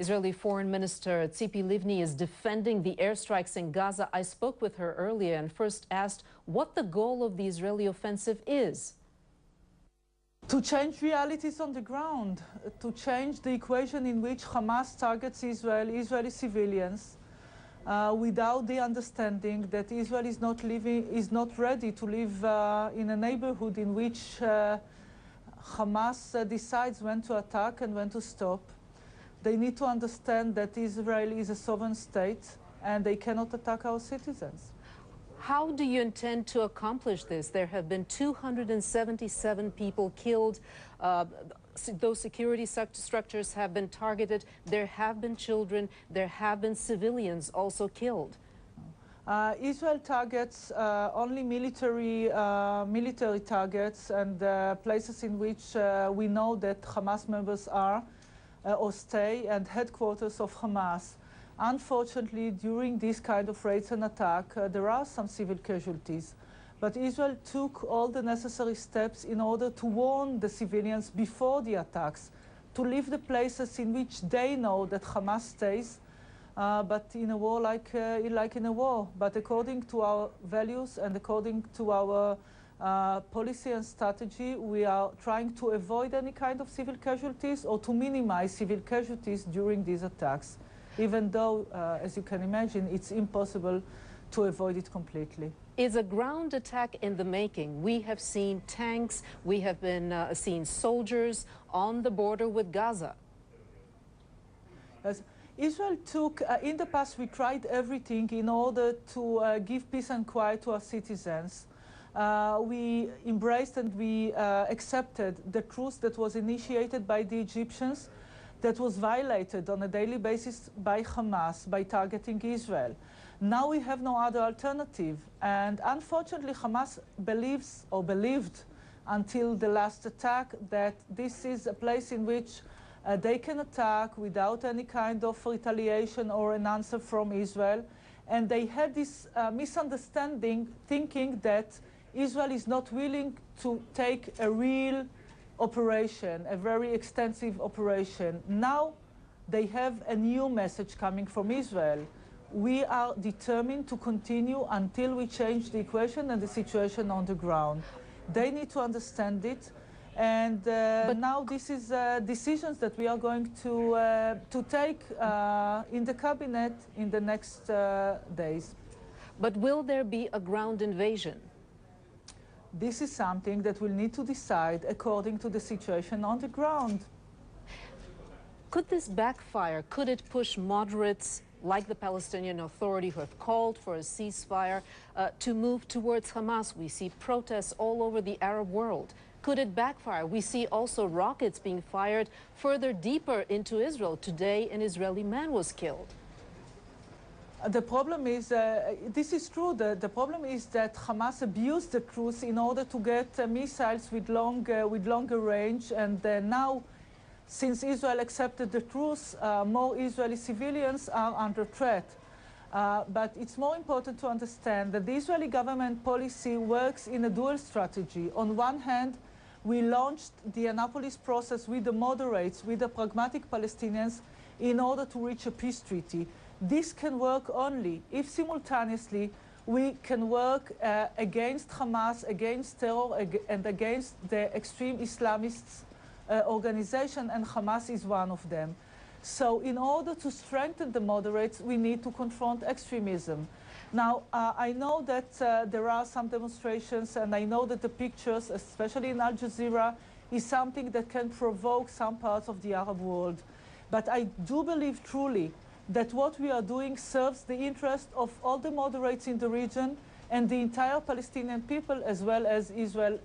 Israeli Foreign Minister Tzipi Livni is defending the airstrikes in Gaza. I spoke with her earlier and first asked what the goal of the Israeli offensive is. To change realities on the ground, to change the equation in which Hamas targets Israeli civilians, without the understanding that Israel is not ready to live in a neighborhood in which Hamas decides when to attack and when to stop. They need to understand that Israel is a sovereign state and they cannot attack our citizens. How do you intend to accomplish this? There have been 277 people killed. Those security structures have been targeted. There have been children. There have been civilians also killed. Israel targets only military targets and places in which we know that Hamas members are or stay, and headquarters of Hamas. Unfortunately, during this kind of raids and attack, there are some civil casualties. But Israel took all the necessary steps in order to warn the civilians before the attacks, to leave the places in which they know that Hamas stays, but in a war like in a war. But according to our values and according to our policy and strategy, we are trying to avoid any kind of civil casualties or to minimize civil casualties during these attacks, even though, as you can imagine, it's impossible to avoid it completely. Is a ground attack in the making? We have seen tanks, we have been seeing soldiers on the border with Gaza. Yes. Israel took, in the past we tried everything in order to give peace and quiet to our citizens. We embraced and we accepted the truce that was initiated by the Egyptians, that was violated on a daily basis by Hamas by targeting Israel. Now we have no other alternative, and unfortunately Hamas believes or believed until the last attack that this is a place in which they can attack without any kind of retaliation or an answer from Israel. And they had this misunderstanding, thinking that Israel is not willing to take a real operation, a very extensive operation. Now they have a new message coming from Israel. We are determined to continue until we change the equation and the situation on the ground. They need to understand it. And now this is decisions that we are going to take in the cabinet in the next days. But will there be a ground invasion? This is something that we'll need to decide according to the situation on the ground. Could this backfire? Could it push moderates like the Palestinian Authority, who have called for a ceasefire, to move towards Hamas? We see protests all over the Arab world. Could it backfire? We see also rockets being fired further deeper into Israel. Today, an Israeli man was killed. The problem is, this is true, the problem is that Hamas abused the truce in order to get missiles with longer range, and now, since Israel accepted the truce, more Israeli civilians are under threat. But it's more important to understand that the Israeli government policy works in a dual strategy. On one hand, we launched the Annapolis process with the moderates, with the pragmatic Palestinians, in order to reach a peace treaty. This can work only if simultaneously we can work against Hamas, against terror, and against the extreme Islamists organization, and Hamas is one of them. So in order to strengthen the moderates, we need to confront extremism. Now, I know that there are some demonstrations, and I know that the pictures, especially in Al Jazeera, is something that can provoke some parts of the Arab world. But I do believe truly that what we are doing serves the interest of all the moderates in the region and the entire Palestinian people, as well as Israelis.